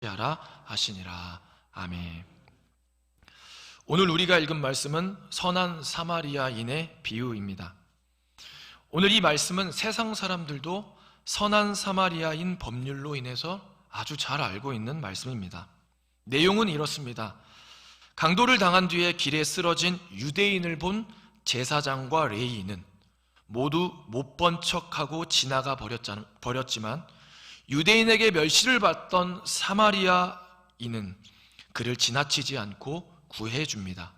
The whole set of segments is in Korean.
하라 하시니라. 아멘. 오늘 우리가 읽은 말씀은 선한 사마리아인의 비유입니다. 오늘 이 말씀은 세상 사람들도 선한 사마리아인 법률로 인해서 아주 잘 알고 있는 말씀입니다. 내용은 이렇습니다. 강도를 당한 뒤에 길에 쓰러진 유대인을 본 제사장과 레위인은 모두 못 본 척하고 지나가 버렸지만 유대인에게 멸시를 받던 사마리아인은 그를 지나치지 않고 구해줍니다.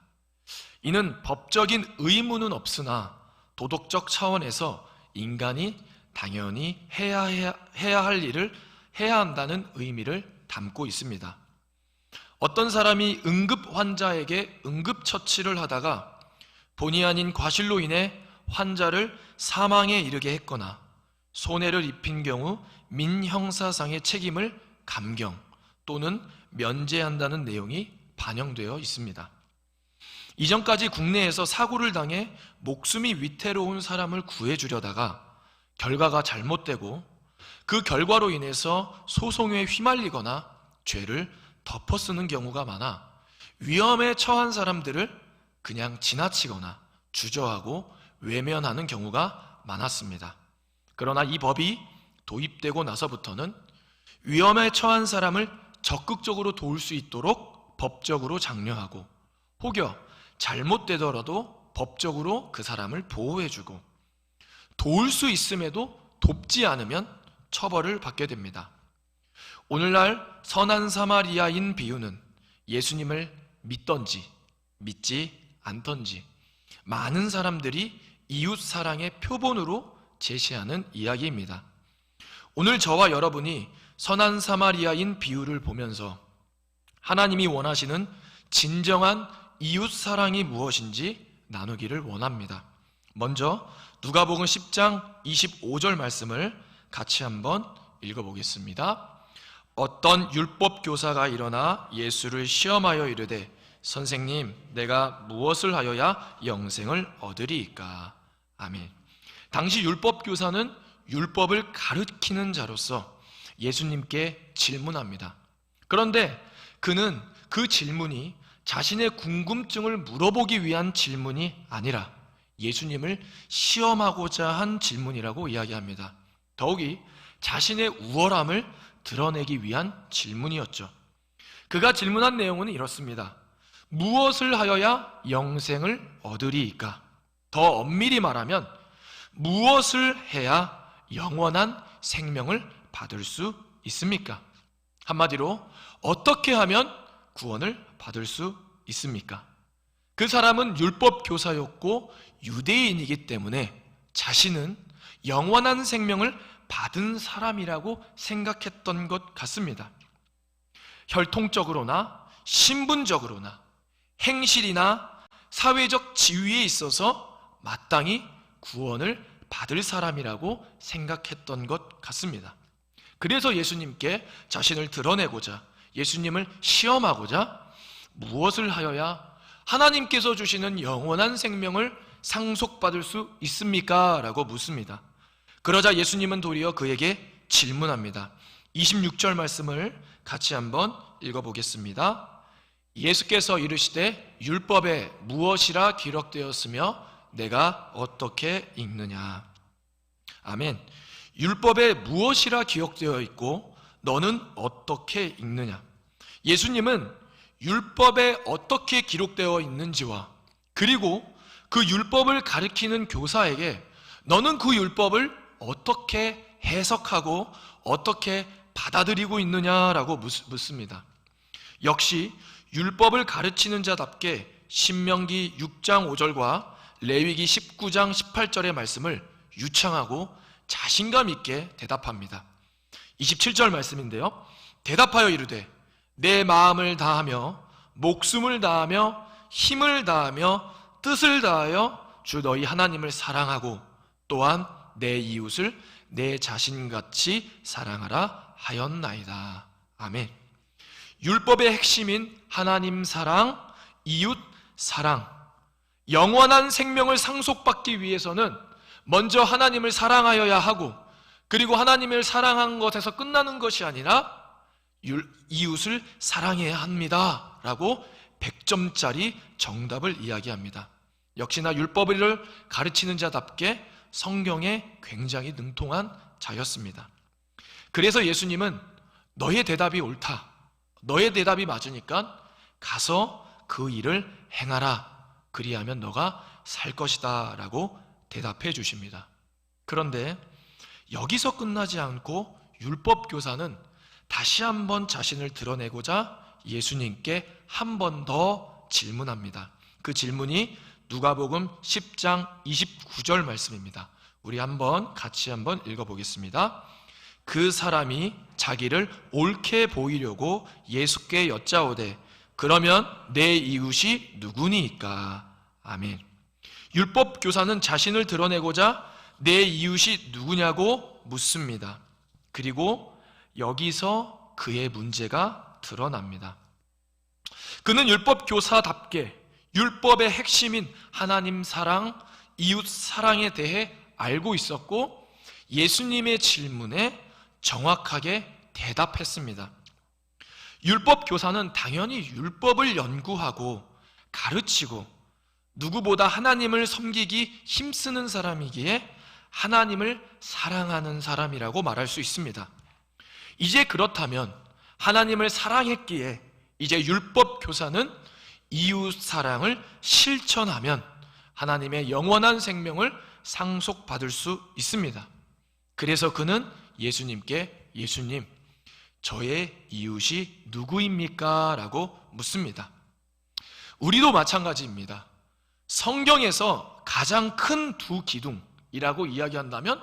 이는 법적인 의무는 없으나 도덕적 차원에서 인간이 당연히 해야 할 일을 해야 한다는 의미를 담고 있습니다. 어떤 사람이 응급 환자에게 응급처치를 하다가 본의 아닌 과실로 인해 환자를 사망에 이르게 했거나 손해를 입힌 경우 민형사상의 책임을 감경 또는 면제한다는 내용이 반영되어 있습니다. 이전까지 국내에서 사고를 당해 목숨이 위태로운 사람을 구해주려다가 결과가 잘못되고 그 결과로 인해서 소송에 휘말리거나 죄를 덮어쓰는 경우가 많아 위험에 처한 사람들을 그냥 지나치거나 주저하고 외면하는 경우가 많았습니다. 그러나 이 법이 도입되고 나서부터는 위험에 처한 사람을 적극적으로 도울 수 있도록 법적으로 장려하고 혹여 잘못되더라도 법적으로 그 사람을 보호해주고 도울 수 있음에도 돕지 않으면 처벌을 받게 됩니다. 오늘날 선한 사마리아인 비유는 예수님을 믿던지 믿지 않던지 많은 사람들이 이웃사랑의 표본으로 제시하는 이야기입니다. 오늘 저와 여러분이 선한 사마리아인 비유를 보면서 하나님이 원하시는 진정한 이웃사랑이 무엇인지 나누기를 원합니다. 먼저 누가복음 10장 25절 말씀을 같이 한번 읽어보겠습니다. 어떤 율법 교사가 일어나 예수를 시험하여 이르되 선생님, 내가 무엇을 하여야 영생을 얻으리이까? 아멘. 당시 율법 교사는 율법을 가르치는 자로서 예수님께 질문합니다. 그런데 그는 그 질문이 자신의 궁금증을 물어보기 위한 질문이 아니라 예수님을 시험하고자 한 질문이라고 이야기합니다. 더욱이 자신의 우월함을 드러내기 위한 질문이었죠. 그가 질문한 내용은 이렇습니다. 무엇을 하여야 영생을 얻으리이까? 더 엄밀히 말하면 무엇을 해야 영원한 생명을 받을 수 있습니까? 한마디로 어떻게 하면 구원을 받을 수 있습니까? 그 사람은 율법 교사였고 유대인이기 때문에 자신은 영원한 생명을 받은 사람이라고 생각했던 것 같습니다. 혈통적으로나 신분적으로나 행실이나 사회적 지위에 있어서 마땅히 구원을 받을 사람이라고 생각했던 것 같습니다. 그래서 예수님께 자신을 드러내고자 예수님을 시험하고자 무엇을 하여야 하나님께서 주시는 영원한 생명을 상속받을 수 있습니까? 라고 묻습니다. 그러자 예수님은 도리어 그에게 질문합니다. 26절 말씀을 같이 한번 읽어보겠습니다. 예수께서 이르시되 율법에 무엇이라 기록되었으며 내가 어떻게 읽느냐? 아멘. 율법에 무엇이라 기록되어 있고 너는 어떻게 읽느냐? 예수님은 율법에 어떻게 기록되어 있는지와 그리고 그 율법을 가리키는 교사에게 너는 그 율법을 어떻게 해석하고 어떻게 받아들이고 있느냐라고 묻습니다. 역시 율법을 가르치는 자답게 신명기 6장 5절과 레위기 19장 18절의 말씀을 유창하고 자신감 있게 대답합니다. 27절 말씀인데요. 대답하여 이르되 내 마음을 다하며 목숨을 다하며 힘을 다하며 뜻을 다하여 주 너희 하나님을 사랑하고 또한 내 이웃을 내 자신같이 사랑하라 하였나이다. 아멘. 율법의 핵심인 하나님 사랑, 이웃 사랑, 영원한 생명을 상속받기 위해서는 먼저 하나님을 사랑하여야 하고 그리고 하나님을 사랑한 것에서 끝나는 것이 아니라 이웃을 사랑해야 합니다 라고 100점짜리 정답을 이야기합니다. 역시나 율법을 가르치는 자답게 성경에 굉장히 능통한 자였습니다. 그래서 예수님은 너의 대답이 옳다, 너의 대답이 맞으니까 가서 그 일을 행하라, 그리하면 너가 살 것이다 라고 대답해 주십니다. 그런데 여기서 끝나지 않고 율법 교사는 다시 한번 자신을 드러내고자 예수님께 한 번 더 질문합니다. 그 질문이 누가복음 10장 29절 말씀입니다. 우리 같이 한번 읽어보겠습니다. 그 사람이 자기를 옳게 보이려고 예수께 여짜오되 그러면 내 이웃이 누구니까? 아멘. 율법 교사는 자신을 드러내고자 내 이웃이 누구냐고 묻습니다. 그리고 여기서 그의 문제가 드러납니다. 그는 율법 교사답게 율법의 핵심인 하나님 사랑, 이웃 사랑에 대해 알고 있었고 예수님의 질문에 정확하게 대답했습니다. 율법 교사는 당연히 율법을 연구하고 가르치고 누구보다 하나님을 섬기기 힘쓰는 사람이기에 하나님을 사랑하는 사람이라고 말할 수 있습니다. 이제 그렇다면 하나님을 사랑했기에 이제 율법 교사는 이웃 사랑을 실천하면 하나님의 영원한 생명을 상속받을 수 있습니다. 그래서 그는 예수님께 예수님, 저의 이웃이 누구입니까? 라고 묻습니다. 우리도 마찬가지입니다. 성경에서 가장 큰 두 기둥이라고 이야기한다면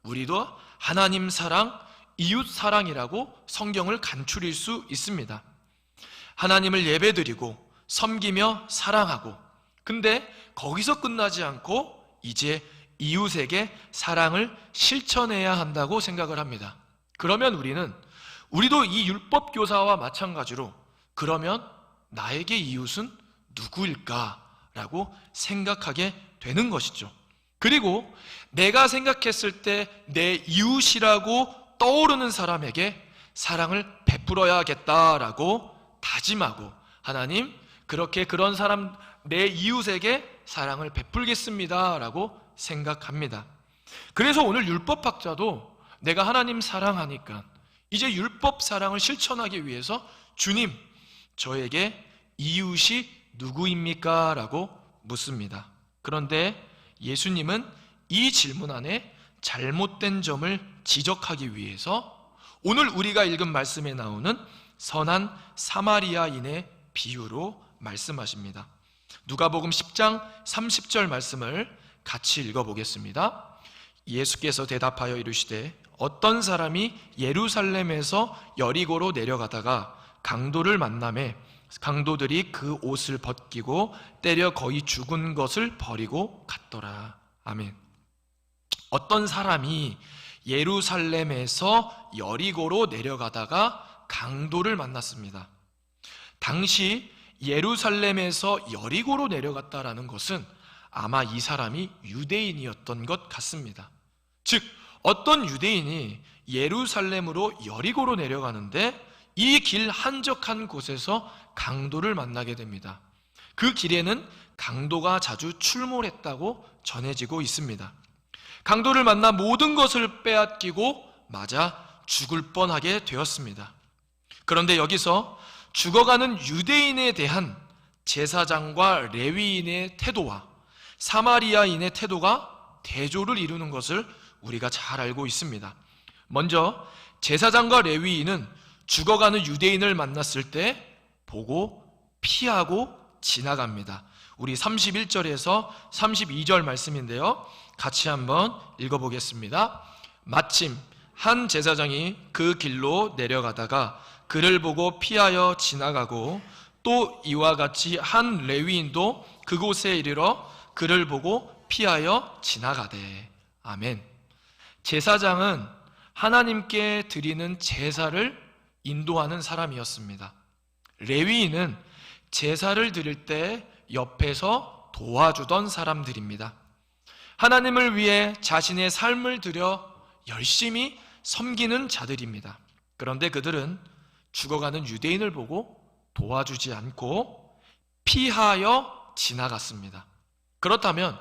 우리도 하나님 사랑, 이웃 사랑이라고 성경을 간추릴 수 있습니다. 하나님을 예배드리고 섬기며 사랑하고, 근데 거기서 끝나지 않고 이제 이웃에게 사랑을 실천해야 한다고 생각을 합니다. 그러면 우리도 이 율법 교사와 마찬가지로 그러면 나에게 이웃은 누구일까? 라고 생각하게 되는 것이죠. 그리고 내가 생각했을 때 내 이웃이라고 떠오르는 사람에게 사랑을 베풀어야겠다라고 다짐하고 하나님, 그렇게 그런 사람, 내 이웃에게 사랑을 베풀겠습니다 라고 생각합니다. 그래서 오늘 율법학자도 내가 하나님 사랑하니까 이제 율법 사랑을 실천하기 위해서 주님, 저에게 이웃이 누구입니까? 라고 묻습니다. 그런데 예수님은 이 질문 안에 잘못된 점을 지적하기 위해서 오늘 우리가 읽은 말씀에 나오는 선한 사마리아인의 비유로 말씀하십니다. 누가복음 10장 30절 말씀을 같이 읽어보겠습니다. 예수께서 대답하여 이르시되 어떤 사람이 예루살렘에서 여리고로 내려가다가 강도를 만나매 강도들이 그 옷을 벗기고 때려 거의 죽은 것을 버리고 갔더라. 아멘. 어떤 사람이 예루살렘에서 여리고로 내려가다가 강도를 만났습니다. 당시 예루살렘에서 여리고로 내려갔다라는 것은 아마 이 사람이 유대인이었던 것 같습니다. 즉 어떤 유대인이 예루살렘으로 여리고로 내려가는데 이 길 한적한 곳에서 강도를 만나게 됩니다. 그 길에는 강도가 자주 출몰했다고 전해지고 있습니다. 강도를 만나 모든 것을 빼앗기고 맞아 죽을 뻔하게 되었습니다. 그런데 여기서 죽어가는 유대인에 대한 제사장과 레위인의 태도와 사마리아인의 태도가 대조를 이루는 것을 우리가 잘 알고 있습니다. 먼저 제사장과 레위인은 죽어가는 유대인을 만났을 때 보고 피하고 지나갑니다. 우리 31절에서 32절 말씀인데요, 같이 한번 읽어보겠습니다. 마침 한 제사장이 그 길로 내려가다가 그를 보고 피하여 지나가고 또 이와 같이 한 레위인도 그곳에 이르러 그를 보고 피하여 지나가되. 아멘. 제사장은 하나님께 드리는 제사를 인도하는 사람이었습니다. 레위인은 제사를 드릴 때 옆에서 도와주던 사람들입니다. 하나님을 위해 자신의 삶을 들여 열심히 섬기는 자들입니다. 그런데 그들은 죽어가는 유대인을 보고 도와주지 않고 피하여 지나갔습니다. 그렇다면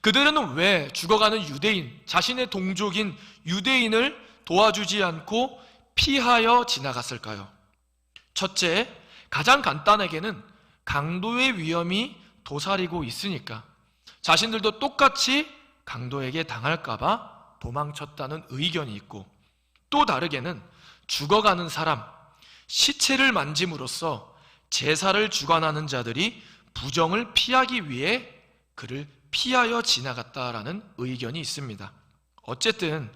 그들은 왜 죽어가는 유대인, 자신의 동족인 유대인을 도와주지 않고 피하여 지나갔을까요? 첫째, 가장 간단하게는 강도의 위험이 도사리고 있으니까 자신들도 똑같이 강도에게 당할까봐 도망쳤다는 의견이 있고, 또 다르게는 죽어가는 사람, 시체를 만짐으로써 제사를 주관하는 자들이 부정을 피하기 위해 그를 피하여 지나갔다라는 의견이 있습니다. 어쨌든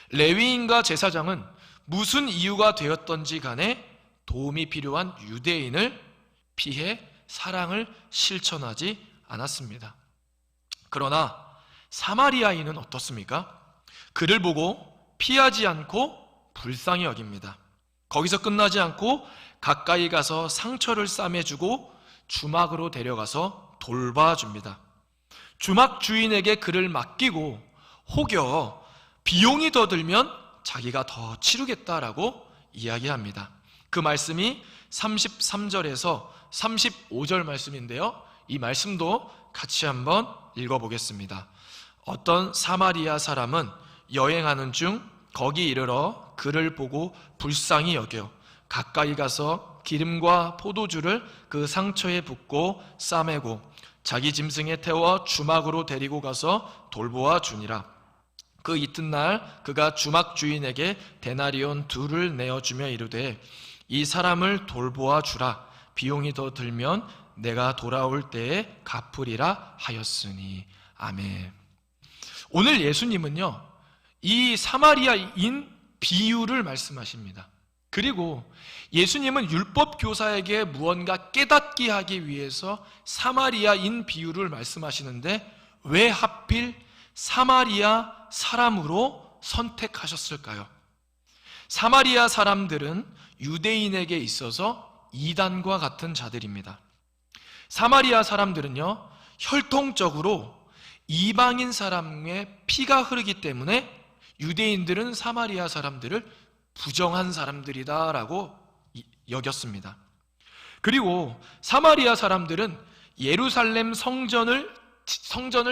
레위인과 제사장은 무슨 이유가 되었던지 간에 도움이 필요한 유대인을 피해 사랑을 실천하지 않았습니다. 그러나 사마리아인은 어떻습니까? 그를 보고 피하지 않고 불쌍히 여깁니다. 거기서 끝나지 않고 가까이 가서 상처를 싸매주고 주막으로 데려가서 돌봐줍니다. 주막 주인에게 그를 맡기고 혹여 비용이 더 들면 자기가 더 치르겠다라고 이야기합니다. 그 말씀이 33절에서 35절 말씀인데요, 이 말씀도 같이 한번 읽어보겠습니다. 어떤 사마리아 사람은 여행하는 중 거기 이르러 그를 보고 불쌍히 여겨 가까이 가서 기름과 포도주를 그 상처에 붓고 싸매고 자기 짐승에 태워 주막으로 데리고 가서 돌보아 주니라. 그 이튿날 그가 주막 주인에게 데나리온 2를 내어주며 이르되 이 사람을 돌보아 주라. 비용이 더 들면 내가 돌아올 때에 갚으리라 하였으니. 아멘. 오늘 예수님은요, 이 사마리아인 비유를 말씀하십니다. 그리고 예수님은 율법 교사에게 무언가 깨닫게 하기 위해서 사마리아인 비유를 말씀하시는데 왜 하필 사마리아 사람으로 선택하셨을까요? 사마리아 사람들은 유대인에게 있어서 이단과 같은 자들입니다. 사마리아 사람들은요, 혈통적으로 이방인 사람의 피가 흐르기 때문에 유대인들은 사마리아 사람들을 부정한 사람들이다라고 여겼습니다. 그리고 사마리아 사람들은 예루살렘 성전을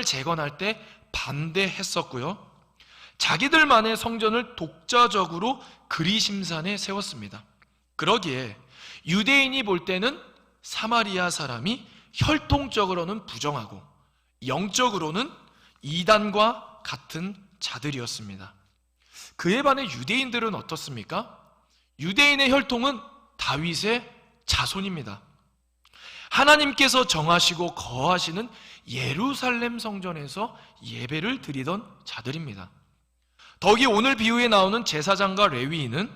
재건할 때 반대했었고요, 자기들만의 성전을 독자적으로 그리심산에 세웠습니다. 그러기에 유대인이 볼 때는 사마리아 사람이 혈통적으로는 부정하고 영적으로는 이단과 같은 자들이었습니다. 그에 반해 유대인들은 어떻습니까? 유대인의 혈통은 다윗의 자손입니다. 하나님께서 정하시고 거하시는 예루살렘 성전에서 예배를 드리던 자들입니다. 더욱이 오늘 비유에 나오는 제사장과 레위인은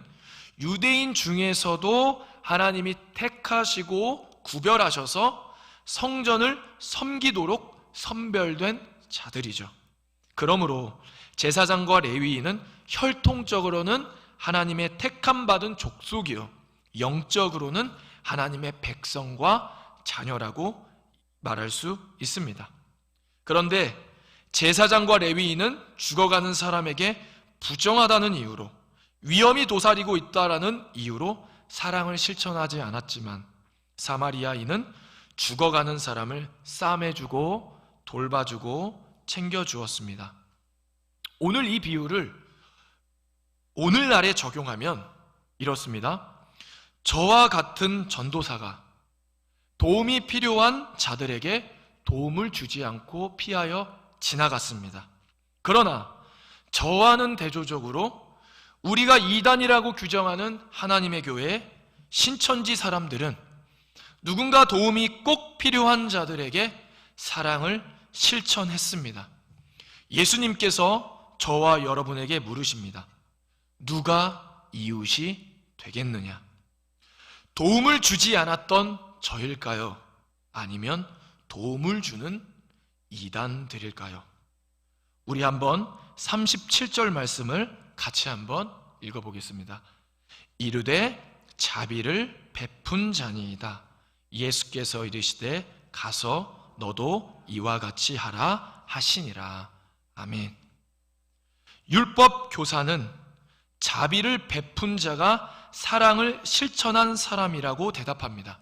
유대인 중에서도 하나님이 택하시고 구별하셔서 성전을 섬기도록 선별된 자들이죠. 그러므로 제사장과 레위인은 혈통적으로는 하나님의 택함받은 족속이요, 영적으로는 하나님의 백성과 자녀라고 말할 수 있습니다. 그런데 제사장과 레위인은 죽어가는 사람에게 부정하다는 이유로, 위험이 도사리고 있다라는 이유로 사랑을 실천하지 않았지만 사마리아인은 죽어가는 사람을 싸매주고 돌봐주고 챙겨주었습니다. 오늘 이 비유를 오늘날에 적용하면 이렇습니다. 저와 같은 전도사가 도움이 필요한 자들에게 도움을 주지 않고 피하여 지나갔습니다. 그러나 저와는 대조적으로 우리가 이단이라고 규정하는 하나님의 교회 신천지 사람들은 누군가 도움이 꼭 필요한 자들에게 사랑을 실천했습니다. 예수님께서 저와 여러분에게 물으십니다. 누가 이웃이 되겠느냐? 도움을 주지 않았던 저일까요? 아니면 도움을 주는 이단들일까요? 우리 한번 37절 말씀을 같이 한번 읽어보겠습니다. 이르되 자비를 베푼 자니이다. 예수께서 이르시되 가서 너도 이와 같이 하라 하시니라. 아멘. 율법 교사는 자비를 베푼 자가 사랑을 실천한 사람이라고 대답합니다.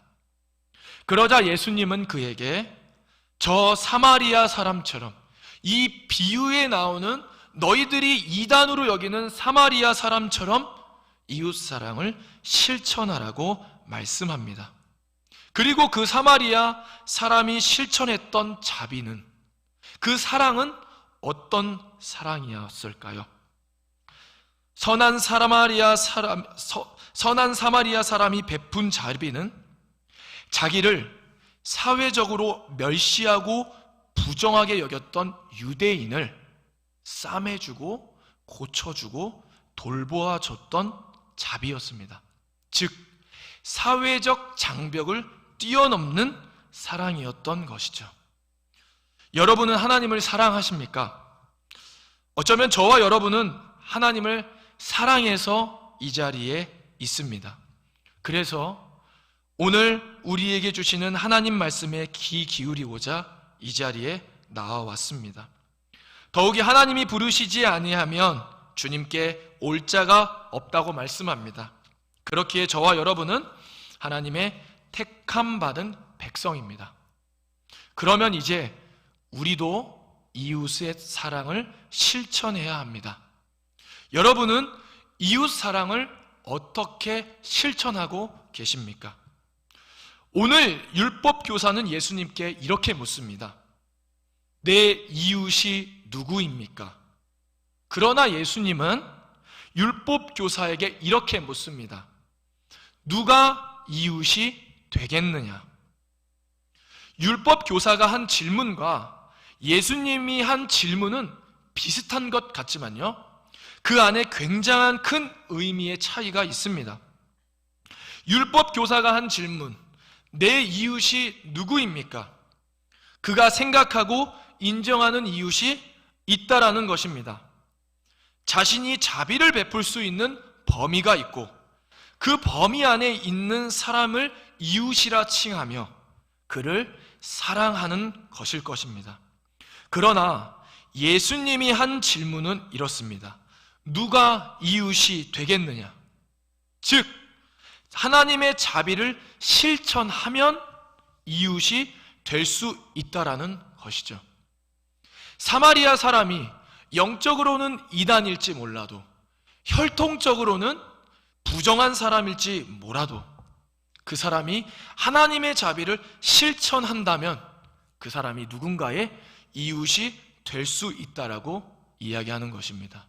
그러자 예수님은 그에게 저 사마리아 사람처럼, 이 비유에 나오는 너희들이 이단으로 여기는 사마리아 사람처럼 이웃사랑을 실천하라고 말씀합니다. 그리고 그 사마리아 사람이 실천했던 자비는, 그 사랑은 어떤 사랑이었을까요? 선한 사마리아 사람이 베푼 자비는 자기를 사회적으로 멸시하고 부정하게 여겼던 유대인을 싸매주고 고쳐주고 돌보아줬던 자비였습니다. 즉, 사회적 장벽을 뛰어넘는 사랑이었던 것이죠. 여러분은 하나님을 사랑하십니까? 어쩌면 저와 여러분은 하나님을 사랑해서 이 자리에 있습니다. 그래서 오늘 우리에게 주시는 하나님 말씀에 귀 기울이고자 이 자리에 나와왔습니다. 더욱이 하나님이 부르시지 아니하면 주님께 올 자가 없다고 말씀합니다. 그렇기에 저와 여러분은 하나님의 택함 받은 백성입니다. 그러면 이제 우리도 이웃의 사랑을 실천해야 합니다. 여러분은 이웃 사랑을 어떻게 실천하고 계십니까? 오늘 율법 교사는 예수님께 이렇게 묻습니다. 내 이웃이 누구입니까? 그러나 예수님은 율법 교사에게 이렇게 묻습니다. 누가 이웃이 되겠느냐? 율법 교사가 한 질문과 예수님이 한 질문은 비슷한 것 같지만요, 그 안에 굉장한 큰 의미의 차이가 있습니다. 율법 교사가 한 질문, 내 이웃이 누구입니까? 그가 생각하고 인정하는 이웃이 있다라는 것입니다. 자신이 자비를 베풀 수 있는 범위가 있고 그 범위 안에 있는 사람을 이웃이라 칭하며 그를 사랑하는 것일 것입니다. 그러나 예수님이 한 질문은 이렇습니다. 누가 이웃이 되겠느냐? 즉, 하나님의 자비를 실천하면 이웃이 될 수 있다라는 것이죠. 사마리아 사람이 영적으로는 이단일지 몰라도, 혈통적으로는 부정한 사람일지 몰라도 그 사람이 하나님의 자비를 실천한다면 그 사람이 누군가의 이웃이 될 수 있다라고 이야기하는 것입니다.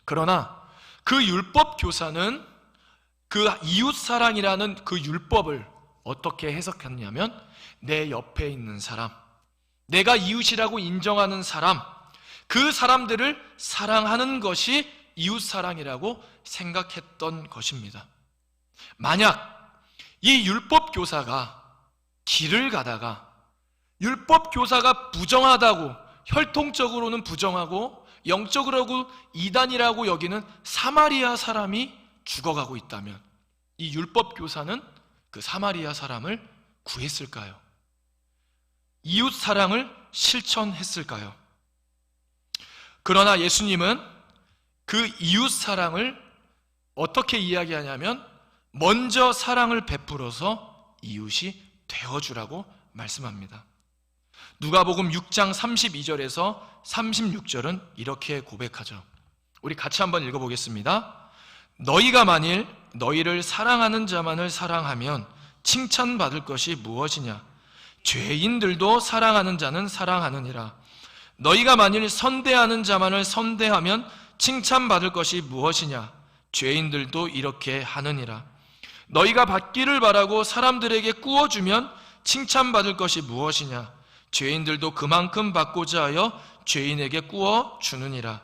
그러나 그 율법 교사는 그 이웃사랑이라는 그 율법을 어떻게 해석했냐면, 내 옆에 있는 사람, 내가 이웃이라고 인정하는 사람, 그 사람들을 사랑하는 것이 이웃사랑이라고 생각했던 것입니다. 만약 이 율법 교사가 길을 가다가 율법 교사가 부정하다고, 혈통적으로는 부정하고 영적으로 이단이라고 여기는 사마리아 사람이 죽어가고 있다면 이 율법 교사는 그 사마리아 사람을 구했을까요? 이웃 사랑을 실천했을까요? 그러나 예수님은 그 이웃 사랑을 어떻게 이야기하냐면, 먼저 사랑을 베풀어서 이웃이 되어주라고 말씀합니다. 누가복음 6장 32절에서 36절은 이렇게 고백하죠. 우리 같이 한번 읽어보겠습니다. 너희가 만일 너희를 사랑하는 자만을 사랑하면 칭찬받을 것이 무엇이냐? 죄인들도 사랑하는 자는 사랑하느니라. 너희가 만일 선대하는 자만을 선대하면 칭찬받을 것이 무엇이냐? 죄인들도 이렇게 하느니라. 너희가 받기를 바라고 사람들에게 꾸어주면 칭찬받을 것이 무엇이냐? 죄인들도 그만큼 받고자 하여 죄인에게 꾸어주느니라.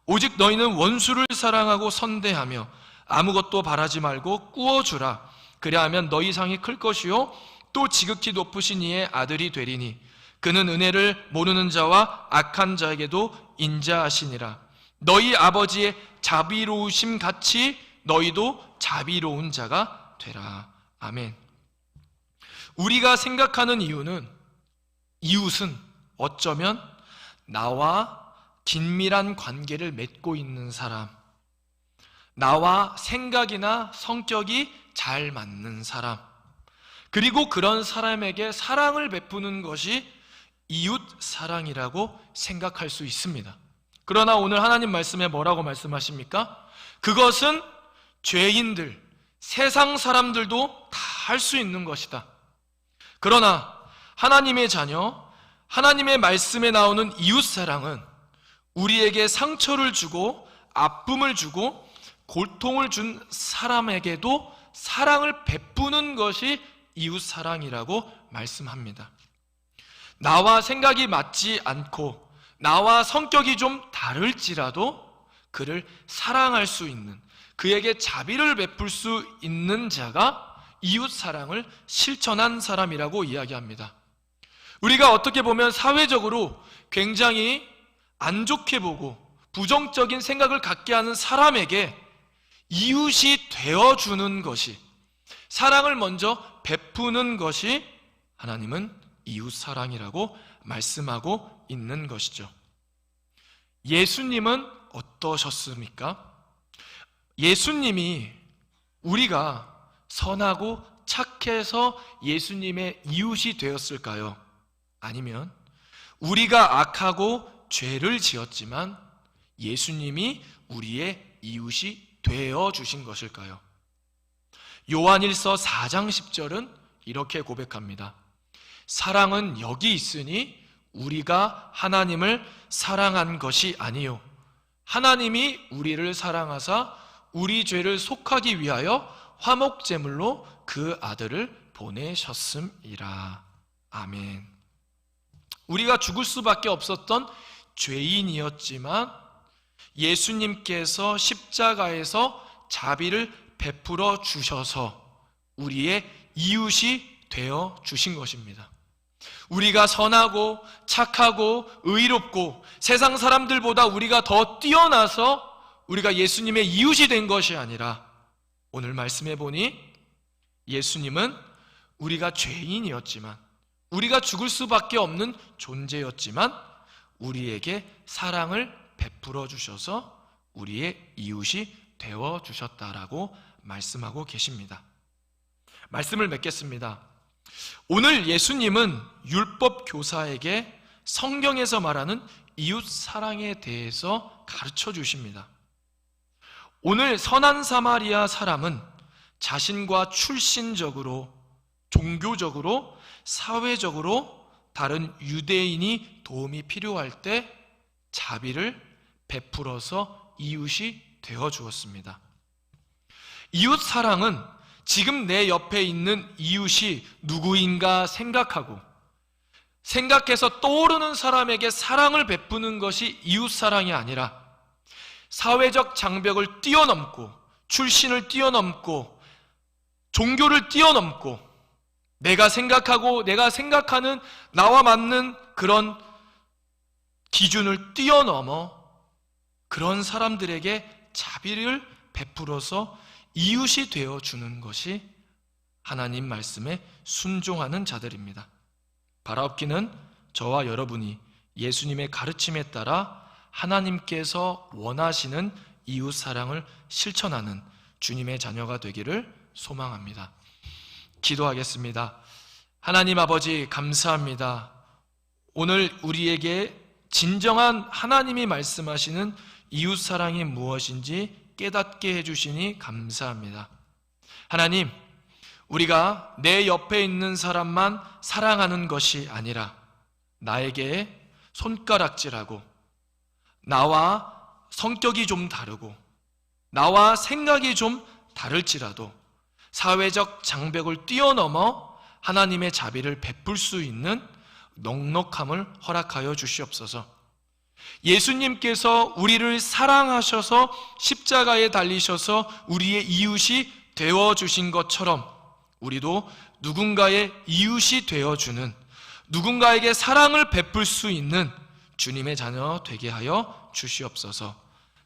오직 너희는 원수를 사랑하고 선대하며 아무것도 바라지 말고 꾸어주라. 그리하면 너희 상이 클 것이요 또 지극히 높으신 이의 아들이 되리니 그는 은혜를 모르는 자와 악한 자에게도 인자하시니라. 너희 아버지의 자비로우심 같이 너희도 자비로운 자가 되라. 아멘. 우리가 생각하는 이웃은 어쩌면 나와 긴밀한 관계를 맺고 있는 사람, 나와 생각이나 성격이 잘 맞는 사람, 그리고 그런 사람에게 사랑을 베푸는 것이 이웃 사랑이라고 생각할 수 있습니다. 그러나 오늘 하나님 말씀에 뭐라고 말씀하십니까? 그것은 죄인들, 세상 사람들도 다 할 수 있는 것이다. 그러나 하나님의 자녀, 하나님의 말씀에 나오는 이웃 사랑은 우리에게 상처를 주고 아픔을 주고 고통을 준 사람에게도 사랑을 베푸는 것이 이웃 사랑이라고 말씀합니다. 나와 생각이 맞지 않고 나와 성격이 좀 다를지라도 그를 사랑할 수 있는, 그에게 자비를 베풀 수 있는 자가 이웃 사랑을 실천한 사람이라고 이야기합니다. 우리가 어떻게 보면 사회적으로 굉장히 안 좋게 보고 부정적인 생각을 갖게 하는 사람에게 이웃이 되어주는 것이, 사랑을 먼저 베푸는 것이 하나님은 이웃 사랑이라고 말씀하고 있는 것이죠. 예수님은 어떠셨습니까? 예수님이 우리가 선하고 착해서 예수님의 이웃이 되었을까요? 아니면 우리가 악하고 죄를 지었지만 예수님이 우리의 이웃이 되어 주신 것일까요? 요한일서 4장 10절은 이렇게 고백합니다. 사랑은 여기 있으니 우리가 하나님을 사랑한 것이 아니요 하나님이 우리를 사랑하사 우리 죄를 속하기 위하여 화목제물로 그 아들을 보내셨음이라. 아멘. 우리가 죽을 수밖에 없었던 죄인이었지만 예수님께서 십자가에서 자비를 베풀어 주셔서 우리의 이웃이 되어 주신 것입니다. 우리가 선하고 착하고 의롭고 세상 사람들보다 우리가 더 뛰어나서 우리가 예수님의 이웃이 된 것이 아니라 오늘 말씀해 보니 예수님은 우리가 죄인이었지만, 우리가 죽을 수밖에 없는 존재였지만 우리에게 사랑을 베풀어 주셔서 우리의 이웃이 되어 주셨다라고 말씀하고 계십니다. 말씀을 맺겠습니다. 오늘 예수님은 율법 교사에게 성경에서 말하는 이웃 사랑에 대해서 가르쳐 주십니다. 오늘 선한 사마리아 사람은 자신과 출신적으로, 종교적으로, 사회적으로 다른 유대인이 도움이 필요할 때 자비를 베풀어서 이웃이 되어 주었습니다. 이웃 사랑은 지금 내 옆에 있는 이웃이 누구인가 생각해서 떠오르는 사람에게 사랑을 베푸는 것이 이웃 사랑이 아니라 사회적 장벽을 뛰어넘고 출신을 뛰어넘고 종교를 뛰어넘고 내가 생각하는 나와 맞는 그런 기준을 뛰어넘어 그런 사람들에게 자비를 베풀어서 이웃이 되어주는 것이 하나님 말씀에 순종하는 자들입니다. 바라옵기는 저와 여러분이 예수님의 가르침에 따라 하나님께서 원하시는 이웃 사랑을 실천하는 주님의 자녀가 되기를 소망합니다. 기도하겠습니다. 하나님 아버지 감사합니다. 오늘 우리에게 진정한 하나님이 말씀하시는 이웃 사랑이 무엇인지 깨닫게 해주시니 감사합니다. 하나님, 우리가 내 옆에 있는 사람만 사랑하는 것이 아니라 나에게 손가락질하고 나와 성격이 좀 다르고 나와 생각이 좀 다를지라도 사회적 장벽을 뛰어넘어 하나님의 자비를 베풀 수 있는 넉넉함을 허락하여 주시옵소서. 예수님께서 우리를 사랑하셔서 십자가에 달리셔서 우리의 이웃이 되어주신 것처럼 우리도 누군가의 이웃이 되어주는, 누군가에게 사랑을 베풀 수 있는 주님의 자녀 되게 하여 주시옵소서.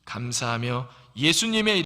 감사하며 예수님의